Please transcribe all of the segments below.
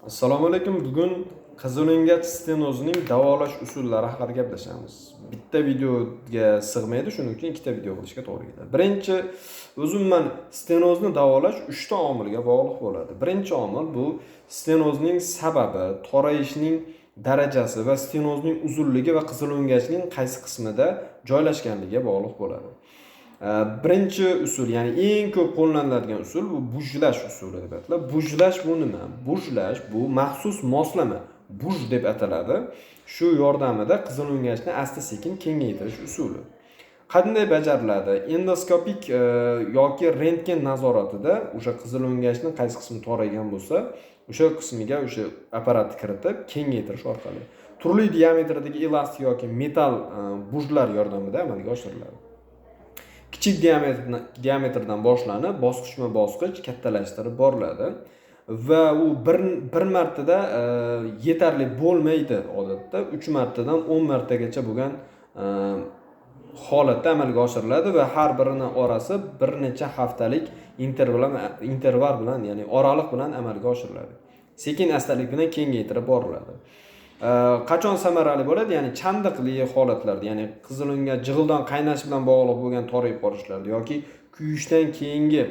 Assalomu alaykum. Bugun qizilo'ngach stenozining davolash usullari haqida gaplashamiz. Bitta videoga sig'maydi, shuning uchun ikkita video qilishga to'g'ri keladi. Birinchi, o'zimman stenozni davolash 3 ta omilga bog'liq bo'ladi. Birinchi omil bu stenozning sababi, torayishning darajasi va stenozning uzunligi va qizilo'ngachning qaysi qismida joylashganligiga bog'liq bo'ladi. Birinchi usul, ya'ni eng ko'p qo'llaniladigan usul bu bujlash usuli deb ataladi. Bujlash bu nima? Bujlash bu maxsus moslama, buj deb ataladi. Shu yordamida qizilo'ngachni asta-sekin kengaytirish usuli. Qanday bajariladi? Endoskopik yoki rentgen nazoratida o'sha qizilo'ngachni qaysi qismi toraygan bo'lsa, o'sha qismiga o'sha apparatni kiritib kengaytirish orqali turli diametrdagi elastik yoki metal bujlar yordamida amalga oshiriladi. Kichik diametrdan boshlanib, bosqichma-bosqich kattalashtirib boriladi va u bir martada yetarli bo'lmaydi odatda. 3 martadan 10 martagacha bo'lgan holatda amalga oshiriladi va har birining orasi bir necha haftalik interval bilan, ya'ni oraliq bilan amalga oshiriladi. Sekin-astalik bilan kengaytirib boriladi. Qachon samarali bo'ladi? Ya'ni chandiqli holatlarda, ya'ni qizilo'ngach jig'ildon qaynash bilan bog'liq bo'lgan torayib borishlarda yoki kuyishdan keyingi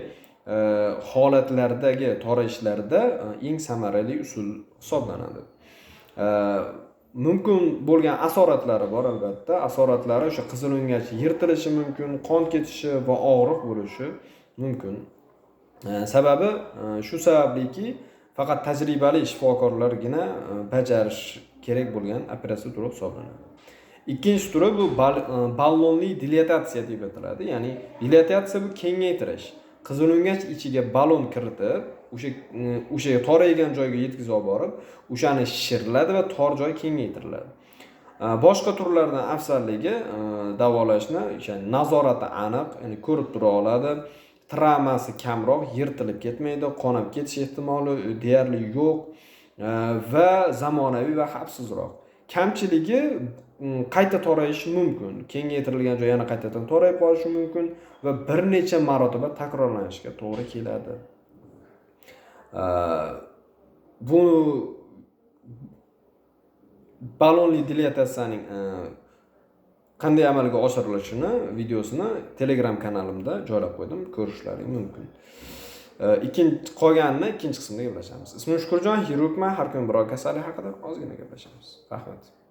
holatlardagi torayishlarda eng samarali usul hisoblanadi. Mumkin bo'lgan asoratlari bor albatta. Asoratlari o'sha qizilo'ngach yirtilishi mumkin, qon ketishi va og'riq bo'lishi mumkin. Sababi shu sababliki faqat tajribali shifokorlargina bajarish kerak bo'lgan operatsiya turi hisoblanadi. Ikkinchi turi bu ballonli dilatatsiya deb ataladi. Ya'ni dilatatsiya bu kengaytirish. Qizilo'ngach ichiga ballon kiritib, o'sha toraygan joyga yetkazib borib, o'shani shishiriladi va tor joy kengaytiriladi. Boshqa turlardan afzalligi davolashni o'sha nazorati aniq, ya'ni ko'rib tura oladi. Travmasi kamroq, yirtilib ketmaydi, qonab ketish ehtimoli deyarli yo'q va zamonaviy va xavfsizroq. Kamchiligi qayta torayishi mumkin. Kengaytirilgan joy yana qaytadan torayib qolishi mumkin va bir necha marotaba takrorlanishiga to'g'ri keladi. Bu ballonli dilatatsiyaning qanday amalga oshirilishini videosini Telegram kanalimda joylab qo'ydim, ko'rishlaring mumkin. Qolganini ikkinchi qismda gaplashamiz. Ismim Shukurjon, xirurgman, har kuni biror kasallik haqida ozgina gaplashamiz. Rahmat.